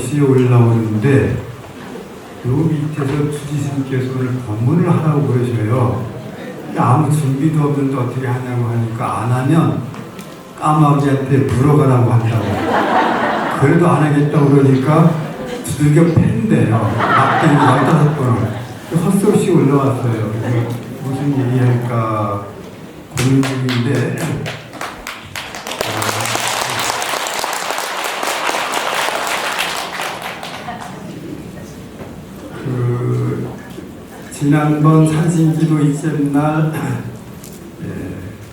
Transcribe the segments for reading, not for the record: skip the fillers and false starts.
석석시 올라오는데 요 밑에서 주지스님께서 오늘 법문을 하라고 그러셔요. 아무 준비도 없는데 어떻게 하냐고 하니까 안 하면 까마귀한테 물어가라고 한다고. 그래도 안 하겠다고 그러니까 두들겨 팬대요. 막대기 15번을. 헛소시 올라왔어요. 무슨 얘기할까 고민 중인데 지난번 산신기도 이튿날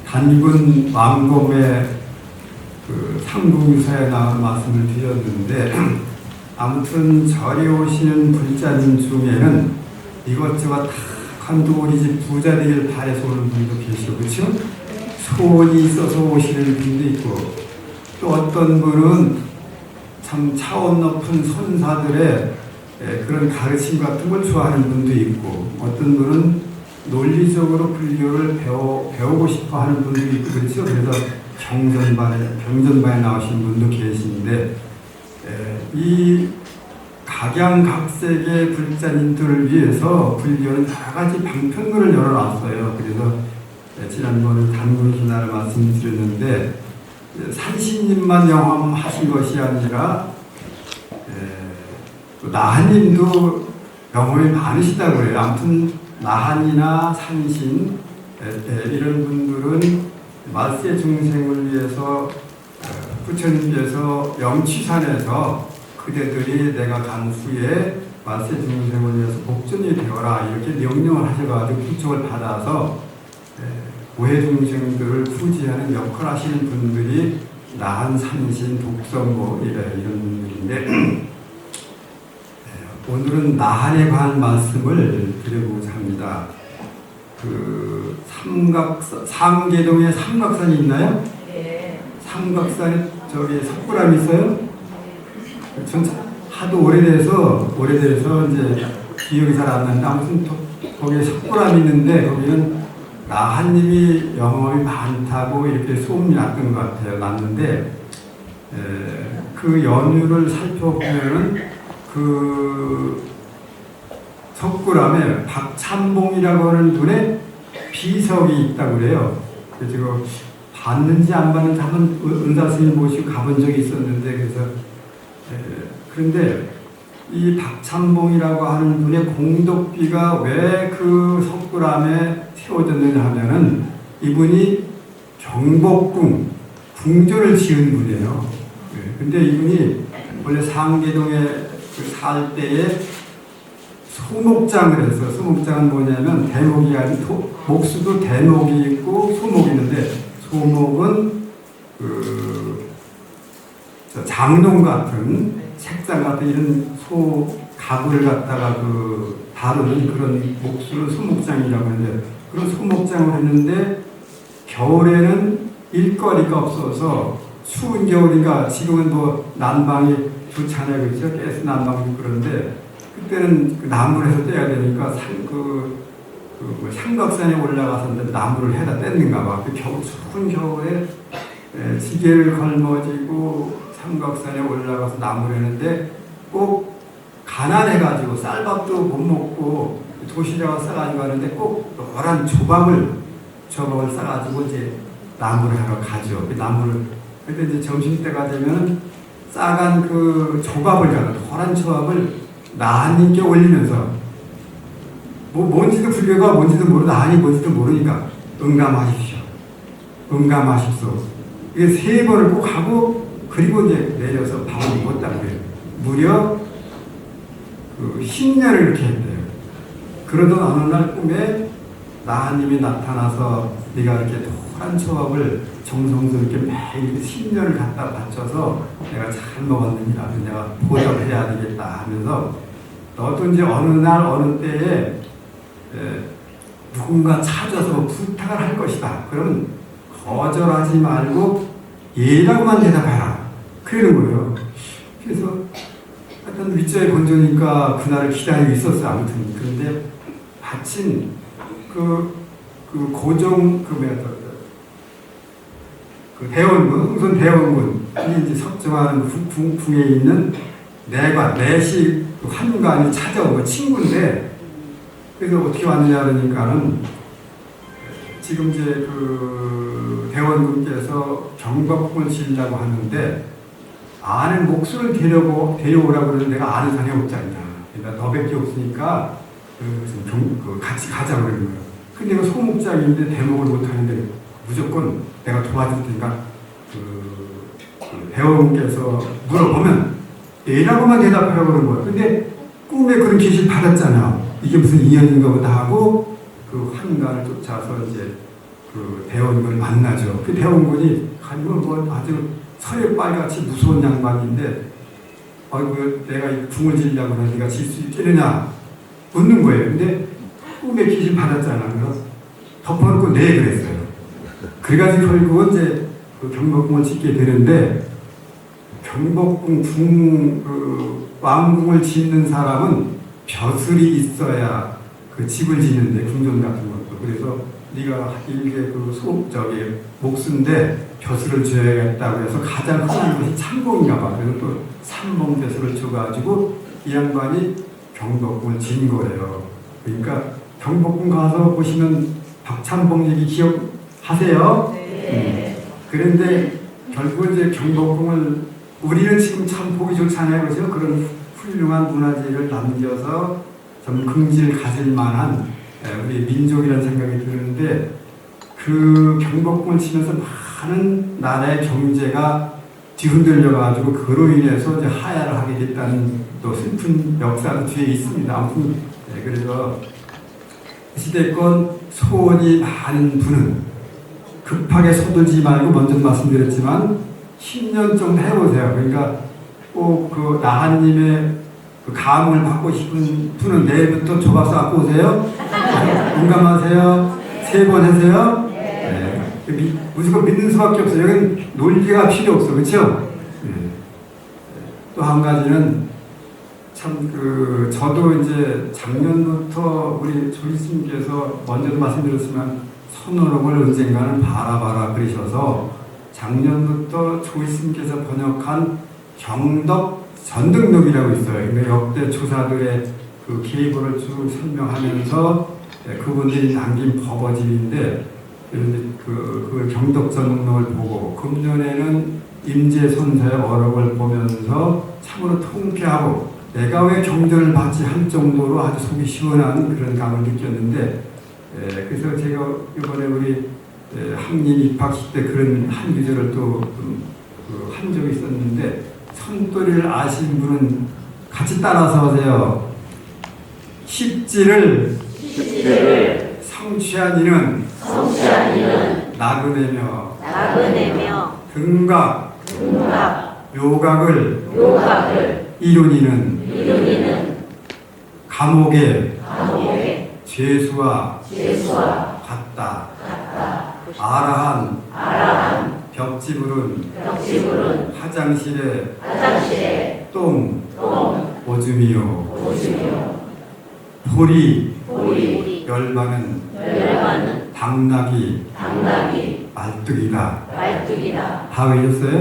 단군 왕검의 상궁유사에 나온 말씀을 드렸는데 아무튼 절에 오시는 불자님 중에는 이것저것 다 한두 우리 집 부자 되길 바래서 오는 분도 계시고 그렇죠? 소원이 있어서 오시는 분도 있고 또 어떤 분은 참 차원 높은 선사들의 그런 가르침 같은 걸 좋아하는 분도 있고 어떤 분은 논리적으로 불교를 배우고 싶어 하는 분도 있고 그렇죠. 그래서 경전반에 나오신 분도 계신데 이 각양각색의 불자님들을 위해서 불교는 여러 가지 방편문을 열어놨어요. 그래서 지난번에 단군신화를 말씀드렸는데 산신님만 영험하신 것이 아니라 나한님도 영혼이 많으시다고 그래요. 아무튼 나한이나 산신 이런 분들은 말세 중생을 위해서 부처님께서 영취산에서 그대들이 내가 간 후에 말세 중생을 위해서 복전이 되어라 이렇게 명령을 하셔가지고 부축을 받아서 고해 중생들을 구제하는 역할을 하시는 분들이 나한, 산신, 독성고 이런 분들인데 오늘은 나한에 관한 말씀을 드려보고자 합니다. 상계동에 삼각산이 있나요? 네. 삼각산에 저기 석굴암이 있어요? 전 하도 오래돼서 이제 기억이 잘 안 나는데 아무튼 거기에 석굴암이 있는데 거기는 나한님이 영험이 많다고 이렇게 소문이 났던 것 같아요. 났는데 그 연유를 살펴보면은 석굴암에 박참봉이라고 하는 분의 비석이 있다고 그래요. 그래서 봤는지 안 봤는지 한번 은사스님 모시고 가본 적이 있었는데 그래서 그런데 이 박참봉이라고 하는 분의 공덕비가 왜 그 석굴암에 세워졌느냐 하면은 이분이 경복궁 궁전을 지은 분이에요. 근데 이분이 원래 상계동에 살 때에 소목장을 했어요. 소목장은 뭐냐면 대목이 아니고 목수도 대목이 있고 소목이 있는데 소목은 장롱 같은 책상 같은 이런 소 가구를 갖다가 다루는 그런 목수를 소목장이라고 하는데 그런 소목장을 했는데 겨울에는 일거리가 없어서 추운 겨울이니까 지금은 뭐 난방이 좋잖아요. 그렇죠? 가스 난방도 그런데 그때는 나무를 해서 떼야 되니까 삼각산에 올라가서 나무를 해다 뗐는가 봐. 추운 겨울에 지게를 걸머지고 삼각산에 올라가서 나무를 했는데 꼭 가난해가지고 쌀밥도 못 먹고 도시락을 싸가지고 하는데 꼭 노란 조밥을 싸가지고 이제 나무를 하러 가죠. 그때 이제 점심때가 되면 싸간 그 조밥을 노란 조밥을 나한님께 올리면서 뭔지도 불교가 뭔지도 모르고 나한이 뭔지도 모르니까 응감하십시오. 이게 3번을 꼭 하고 그리고 이제 내려서 밥을 먹었다고 해요. 무려 10년을 이렇게 했대요. 그러던 어느 날 꿈에 나한님이 나타나서 네가 이렇게 노란 초밥을 정성스럽게 매일 10년을 갖다 바쳐서 내가 잘 먹었느니라 내가 보답해야 되겠다 하면서 너도 이제 어느 날 어느 때에 누군가 찾아서 부탁을 할 것이다. 그러면 거절하지 말고 예라고만 대답해라. 그러는 거예요. 그래서 하여튼 윗자에 건조니까 그날을 기다리고 있었어. 아무튼 그런데 마침 대원군, 우선 대원군이 이제 석정하는 궁에 있는 내시 환관이 찾아온 거 친구인데, 그래서 어떻게 왔느냐 그러니까는 지금 이제 그 대원군께서 경복궁을 지으려고 하는데 아는 목수를 데려오라고 그러는데 내가 아는 사람이 없지 않냐. 그러니까 너밖에 없으니까 같이 가자고 그러는 거예요. 근데 이거 소목장인데 대목을 못하는데 무조건 내가 도와줄 테니까 대원군께서 물어보면 A라고만 대답하라고 그러는 거예요. 근데 꿈에 그런 계시를 받았잖아. 이게 무슨 인연인가 보다 하고 그 환관을 쫓아서 이제 그 대원군을 만나죠. 그 대원군이 가지고 뭐 아주 서해빨같이 무서운 양반인데 아이고 내가 이 궁을 지으려고 하는 네가 질 수 있겠느냐 묻는 거예요. 근데 꿈에 계시를 받았잖아. 그래서 덮어놓고 네 그랬어요. 그래가지고 결국은 이제 그 경복궁을 짓게 되는데 경복궁 왕궁을 짓는 사람은 벼슬이 있어야 그 집을 짓는데 궁전 같은 것도. 그래서 네가 일개 목수인데 벼슬을 줘야겠다고 해서 가장 흔한 것이 참봉인가 봐. 그래서 또 참봉 벼슬을 줘가지고 이 양반이 경복궁을 진 거예요. 그러니까 경복궁 가서 보시면 박참봉 얘기 기억하세요? 네. 그런데 결국은 이제 경복궁을 우리는 지금 참 보기 좋잖아요. 그죠? 그런 훌륭한 문화재를 남겨서 좀 긍지를 가질 만한 우리 민족이라는 생각이 드는데 그 경복궁을 치면서 많은 나라의 경제가 뒤흔들려가지고 그로 인해서 이제 하야를 하게 됐다는 또 슬픈 역사도 뒤에 있습니다. 아무튼 그래서 시대권 소원이 많은 분은 급하게 서둘지 말고 먼저 말씀드렸지만 10년 정도 해보세요. 그러니까 꼭 그 나한님의 그 감을 받고 싶은 분은 내일부터 조각서 갖고 오세요. 공감하세요. 3번 하세요. 네. 무조건 믿는 수밖에 없어요. 여기는 논리가 필요 없어. 그렇죠? 네. 또 한 가지는 참 저도 이제 작년부터 우리 조리스님께서 먼저도 말씀드렸지만 선어록을 언젠가는 바라봐라 그러셔서 작년부터 조이스님께서 번역한 경덕 전등록이라고 있어요. 그러니까 역대 조사들의 그 계보를 쭉 설명하면서 그분들이 남긴 법어집인데 그 경덕 전등록을 보고 금년에는 임재선사의 어록을 보면서 참으로 통쾌하고 내가 왜 경전을 받지 할 정도로 아주 속이 시원한 그런 감을 느꼈는데 그래서 제가 이번에 우리 학님 입학식 때 그런 한 구절을 또 한 적이 있었는데 선도리를 아시는 분은 같이 따라서 하세요. 십지를 성취한 이는 나그네며 등각 요각을 이룬이는 감옥에 죄수와 같다. 아라한 벽지불은 화장실에 똥 오줌이요. 돌이 열반은 당나귀 말뚝이다. 다 외웠어요?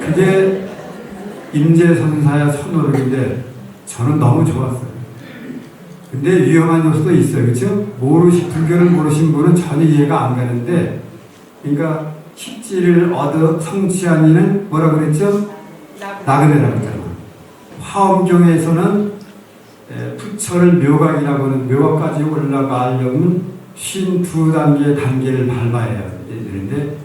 그게 임재선사의 선어록인데 저는 너무 좋았어요. 근데 위험한 요소도 있어요. 그렇죠? 불교를 모르신 분은 전혀 이해가 안 가는데 그러니까 십지를 얻어 성취한 이는 뭐라고 그랬죠? 나그네라고 했잖아요. 화엄경에서는 부처를 묘각이라고 하는 묘각까지 올라가려면 52단계의 단계를 밟아야 되는데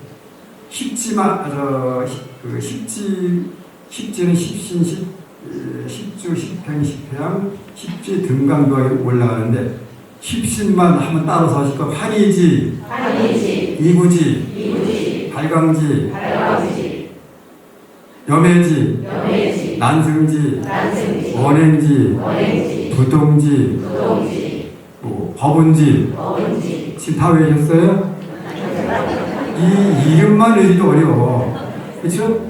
십지는 십신, 십주, 십행, 십향, 십지 등강도하게 올라가는데 십신만 하면 따라서 하실까? 환희지, 이구지, 발광지, 염해지, 난승지, 원행지, 부동지, 법운지 지금 다 외우셨어요? 이 이름만 외우기도 어려워. 그렇죠?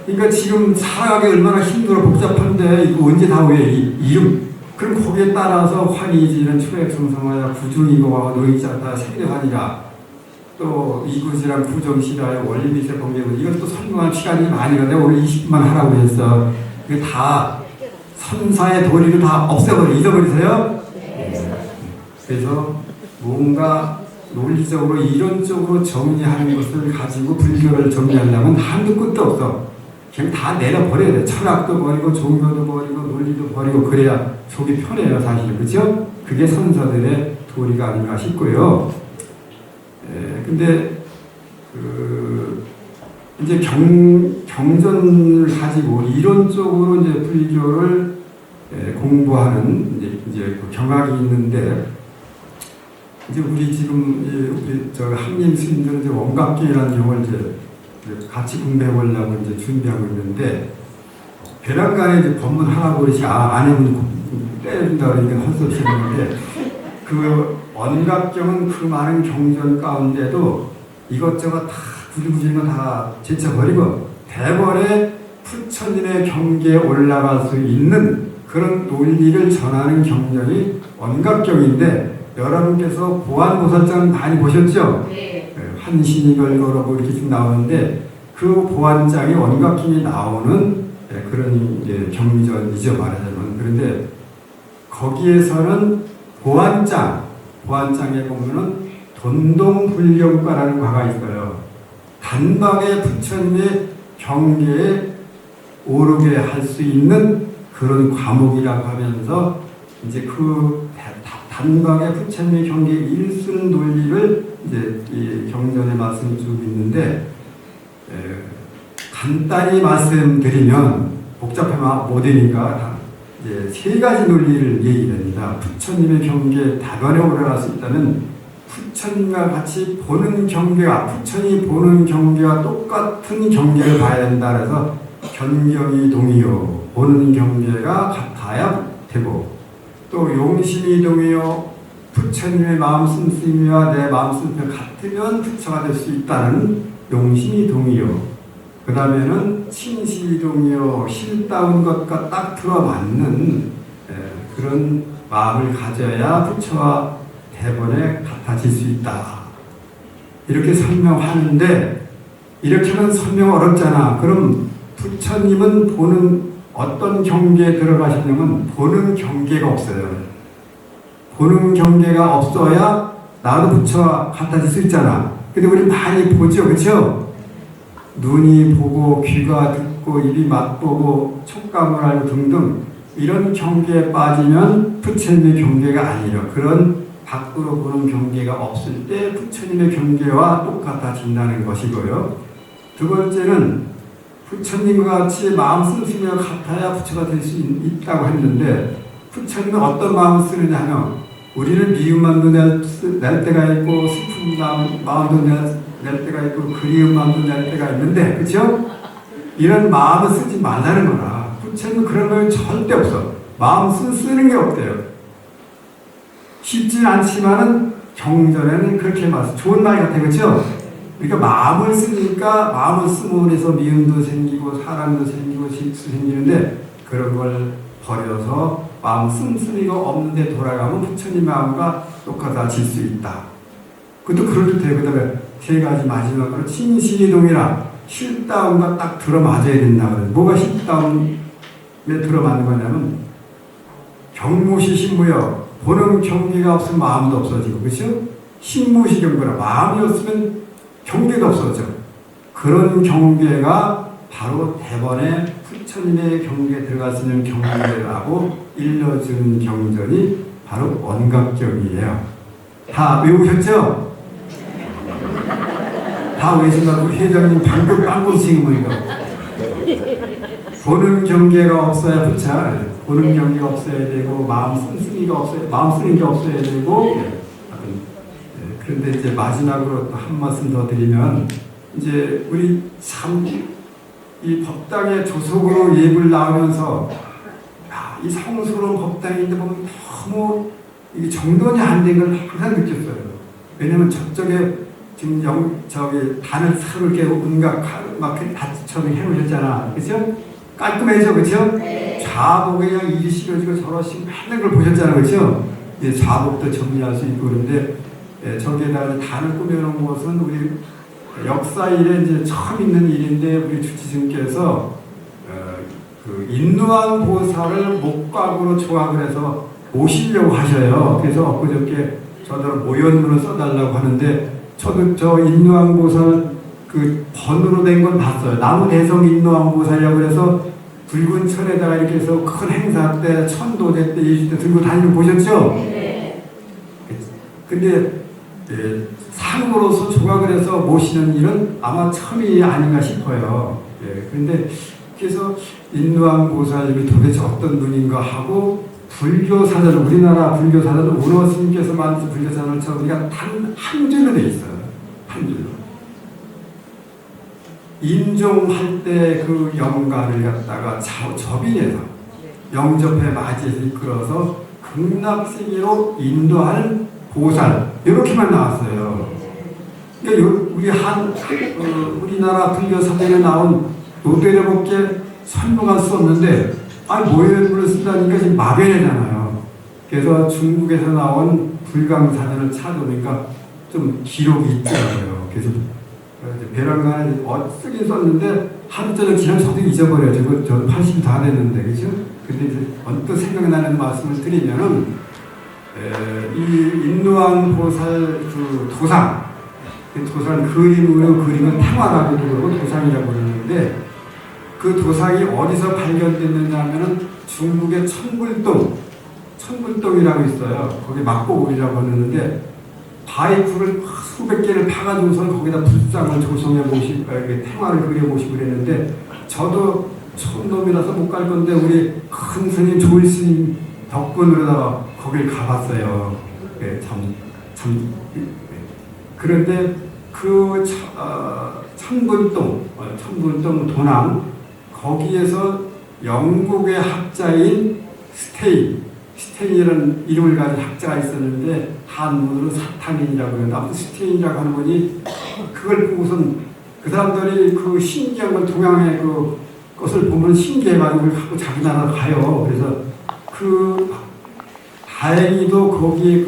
그러니까 지금 살아가기 얼마나 힘들어 복잡한데 이거 언제 다 외워? 이름. 그럼 거기에 따라서 환희지는 초액성성하여 구중이고와 노이자다 세대환이라 또 이구지랑 구정시라의 원리미세 공개문 이것도 설명할 시간이 많이 가는데 오늘 20분만 하라고 했어. 이게 다 선사의 도리를 다 잊어버리세요. 그래서 뭔가 논리적으로 이론적으로 정리하는 것을 가지고 불교를 정리하려면 한도 끝도 없어. 그냥 다 내려버려야 돼. 철학도 버리고 종교도 버리고 논리도 버리고 그래야 속이 편해요 사실. 그죠? 그게 선사들의 도리가 아닌가 싶고요. 근데 이제 경전을 가지고 이론적으로 이제 불교를 공부하는 이제 경학이 있는데 이제 우리 지금 우리 저 한림 스님들은 이제 원각경이라는 용어를 이제 같이 공부해 보려고 이제 준비하고 있는데 배란간에 이제 법문 하라고 그러지 안 해보면 때려준다 그러니까 헛수 없이 했는데 그 원각경은 그 많은 경전 가운데도 이것저것 다 구질구질만 다 제쳐버리고 대번에 부처님의 경계에 올라갈 수 있는 그런 논리를 전하는 경전이 원각경인데 여러분께서 보안보살장 많이 보셨죠? 네. 한신이 걸거라고 이렇게 좀 나오는데 그 보안장이 원각경이 나오는 그런 이제 경전이죠 말하자면. 그런데 거기에서는 보안장에 보면은 돈동불경과라는 과가 있어요. 단박에 부처님의 경계에 오르게 할 수 있는 그런 과목이라고 하면서 이제 그 단박에 부처님의 경계 일순 논리를 이제 이 경전에 말씀을 주고 있는데 간단히 말씀드리면 복잡하면 못 되니까 이제 세 가지 논리를 얘기합니다. 부처님의 경계에 다변에 올라갈 수 있다면 부처님과 같이 보는 경계와 부처님이 보는 경계와 똑같은 경계를 봐야 된다. 그래서 견경이 동이요 보는 경계가 같아야 되고 또 용심이 동이요 부처님의 마음 씀씀이와 내 마음 씀씀이 같으면 부처가 될 수 있다는 용심이 동이요 그 다음에는 친시 동이요 실다운 것과 딱 들어맞는 그런 마음을 가져야 부처와 대번에 같아질 수 있다. 이렇게 설명하는데 이렇게 하면 설명 어렵잖아. 그럼 부처님은 보는 어떤 경계에 들어가시냐면 보는 경계가 없어요. 보는 경계가 없어야 나도 부처와 같아질 수 있잖아. 근데 우리 많이 보죠. 그렇죠? 눈이 보고 귀가 듣고 입이 맛보고 촉감을 알고 등등 이런 경계에 빠지면 부처님의 경계가 아니에요. 그런 밖으로 보는 경계가 없을 때 부처님의 경계와 똑같아진다는 것이고요. 두 번째는 부처님과 같이 마음 씀씀이와 같아야 부처가 될 수 있다고 했는데 부처님은 어떤 마음을 쓰느냐 하면 우리는 미움만도 낼 때가 있고 슬픈 마음도 낼 때가 있고 그리운 마음도 낼 때가 있는데 그렇죠? 이런 마음을 쓰지 말라는 거라. 부처님은 그런 거 절대 없어. 마음 쓰는 게 없대요. 쉽진 않지만은 경전에는 그렇게 말씀 좋은 말 같아요. 그렇죠? 그러니까 마음을 쓰니까 마음을 쓰므로 해서 미움도 생기고 사랑도 생기고 실수 생기는데 그런 걸 버려서 마음 씀씀이가 없는데 돌아가면 부처님 마음과 똑같아질 수 있다. 그것도 그럴 듯해요. 그 다음에 세 가지 마지막으로 친시동이라 실다움과 딱 들어맞아야 된다. 뭐가 실다움에 들어맞는 거냐면 경무시 신무여 보는 경계가 없으면 마음도 없어지고 그렇죠? 신무시 경계라 마음이 없으면 경계가 없어져. 그런 경계가 바로 대번에 부처님의 경계에 들어갈 수 있는 경계라고 일러주는 경전이 바로 원각경이에요. 다 외우셨죠? 다 외우신다고 회장님 방금 빵꾸 치는 거니까. 보는 경계가 없어야 부처, 보는 경계가 없어야 되고 마음 씀씀이가 없어야, 마음 쓰는 게 없어야 되고. 그런데 이제 마지막으로 또 한 말씀 더 드리면 이제 우리 참 이 법당의 조속으로 예불 나오면서 이 성스러운 법당인데 보면 너무 이게 정돈이 안 된 걸 항상 느꼈어요. 왜냐면 저쪽에 지금 저기 단을 서로 이렇게 막 다처럼 해놓으셨잖아. 그죠? 깔끔해져, 그죠? 좌복에 그냥 이리 실어지고 저러시고 맨날 걸 보셨잖아. 그죠? 좌복도 정리할 수 있고 그런데 저기에다가 단을 꾸며놓은 것은 우리 역사일에 이제 처음 있는 일인데 우리 주지스님께서 그 인누왕 보살을 목각으로 조각을 해서 모시려고 하셔요. 그래서 엊그저께 저더러 모연문을 써달라고 하는데 저도 저 인누왕 보살 그 번으로 된 건 봤어요. 나무 대성 인누왕 보살이라고 그래서 붉은 천에다가 이렇게 해서 큰 행사 때 천도제 때 예수 때 들고 다니는 거 보셨죠? 네. 근데 상으로서 조각을 해서 모시는 일은 아마 처음이 아닌가 싶어요. 그런데 그래서 인누왕 보살님이 도대체 어떤 분인가 하고 불교 사전, 우리나라 불교 사전은 운어 스님께서 만든 불교 사전을 우리가 단 한 줄로 돼 있어요. 한 줄로. 인종할 때 그 영가를 갖다가 접인해서 영접해 맞이해서 이끌어서 극락세계로 인도할 보살 이렇게만 나왔어요. 그러니까 우리나라 불교 사전에 나온 노대려밖에 설명할 수 없는데 모연문을 쓴다니까 지금 마변이잖아요. 그래서 중국에서 나온 불강사전을 찾아보니까 좀 기록이 있더라고요. 그래서 배랑간에 쓰긴 썼는데 하루 저녁 지나면 저도 잊어버려요. 저도 80이 다 됐는데, 그죠? 근데 이제 언뜻 생각나는 말씀을 드리면은, 이 인누왕 보살 그 도상, 도상 그림으로 그림은 탕화라고 그러고 도상이라고 그러는데, 그 도상이 어디서 발견됐느냐 하면은 중국의 천불동이라고 있어요. 거기 막고골이라고 하는데, 바위풀을 수백 개를 파가지고서 거기다 불상을 조성해 보시고, 탱화를 그려 보시고 그랬는데, 저도 촌놈이라서 못 갈 건데, 우리 큰 스님, 조일 스님 덕분으로다가 거길 가봤어요. 그런데 그 천불동 도남, 거기에서 영국의 학자인 스테인이라는 이름을 가진 학자가 있었는데 한문으로 사탄인이라고 하는데 아무튼 스테인이라고 하는 분이 그걸 보고선 그 사람들이 그 신기한 걸 동양의 그 것을 보면 신기해가지고 갖고 자기 나라로 가요. 그래서 다행히도 거기에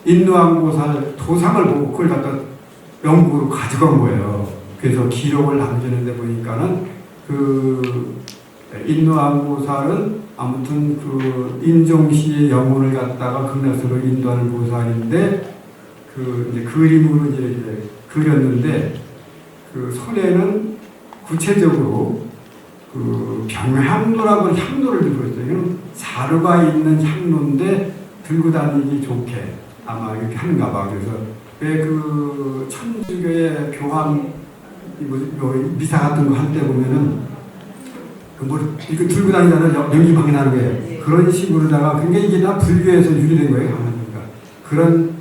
인누왕보살 도상을 보고 그걸 갖다 영국으로 가져간 거예요. 그래서 기록을 남기는데 보니까는 인누왕보살은 아무튼 인종시의 영혼을 갖다가 극락세로 인도하는 보살인데 이제 그림으로 이제 그렸는데 손에는 구체적으로 병향로라고 하는 향로를 들고 있어요. 이건 자루가 있는 향로인데 들고 다니기 좋게 아마 이렇게 하는가 봐. 그래서 왜 천주교의 교황 미사 같은 거 할 때 보면은 이거 들고 다니잖아요. 연기방이 나는 게. 그런 식으로다가, 그러니까 이게 다 불교에서 유래된 거예요. 그러니까. 그런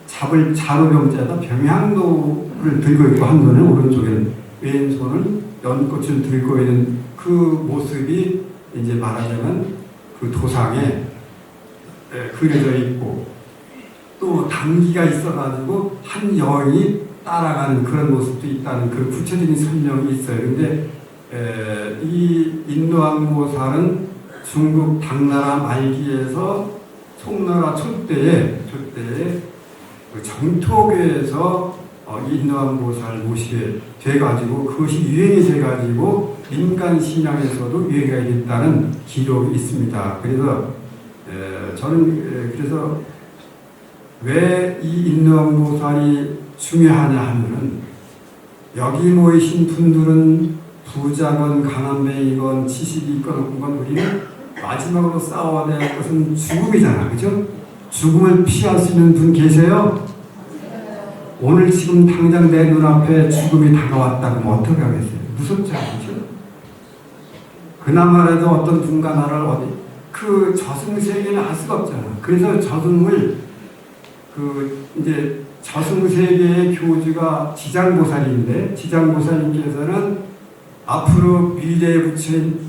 자루병자에다 병향도를 들고 있고, 한 손은 오른쪽에는, 왼손은 연꽃을 들고 있는 그 모습이 이제 말하자면 그 도상에 그려져 있고, 또 단기가 있어가지고 한 여인이 따라가는 그런 모습도 있다는 그 구체적인 설명이 있어요. 근데 이 인누왕보살은 중국 당나라 말기에서 송나라 초대에 그 정토교에서 인누왕보살 모시게 돼가지고 그것이 유행이 돼가지고 민간 신앙에서도 유행이 됐다는 기록이 있습니다. 그래서 저는 그래서 왜 이 인누왕보살이 중요하냐 하면은 여기 모이신 분들은 부자건 가난뱅이건 지식이 있건 없건 우리는 마지막으로 싸워야 될 것은 죽음이잖아. 그죠? 죽음을 피할 수 있는 분 계세요? 오늘 지금 당장 내 눈앞에 죽음이 다가왔다 그러면 어떻게 하겠어요? 무섭지 않죠? 그나마라도 어떤 분과 나를 그 저승세계는 알 수가 없잖아. 그래서 저승을 이제 저승세계의 교주가 지장보살인데, 지장보살님께서는 앞으로 미래에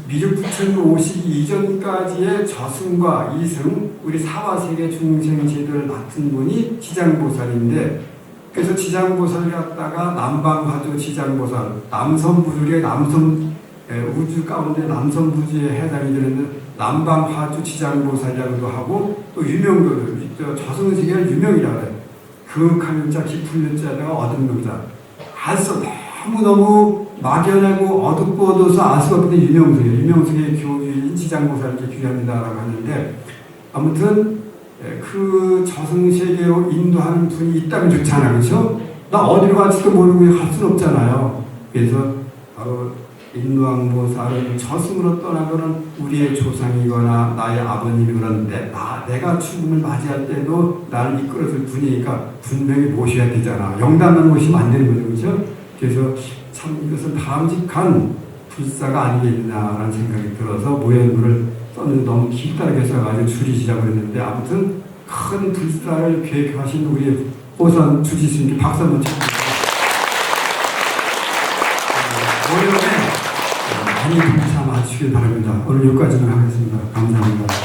미륵 부처님 오시기 이전까지의 저승과 이승, 우리 사화세계 중생 제도를 맡은 분이 지장보살인데, 그래서 지장보살 갖다가 남방화조 지장보살, 남선부주의 우주 가운데 남선부주에 해당이 되는 남방화조 지장보살이라고도 하고, 또 유명도들, 저승시계를 유명이라 그래. 극한 자, 깊은 유자다가 어둠 명자. 알수 너무너무 막연하고 어둡고어두워서 알 수가 없는 유명승이에요. 유명승의 교주인 지장보살 이렇게 귀합니다라고 하는데, 아무튼 그 저승세계로 인도하는 분이 있다면 좋잖아, 그렇죠? 나 어디로 갈지도 모르고 갈 수는 없잖아요. 그래서 바로 인왕보살은 저승으로 떠나고는 우리의 조상이거나 나의 아버님이거나 내가 죽음을 맞이할 때도 나를 이끌어줄 분이니까 분명히 모셔야 되잖아. 영단만 모시면 안 되는 거죠, 그렇죠? 그래서 참 이것은 바람직한 불사가 아니겠나라는 생각이 들어서 모연물을 썼는데 너무 길다랗게 써가지고 줄이시자고 했는데, 아무튼 큰 불사를 계획하신 우리 호선 주지스님께 박수 한번 쳐주세요. 모연에 많이 감사 마치길 바랍니다. 오늘 여기까지만 하겠습니다. 감사합니다.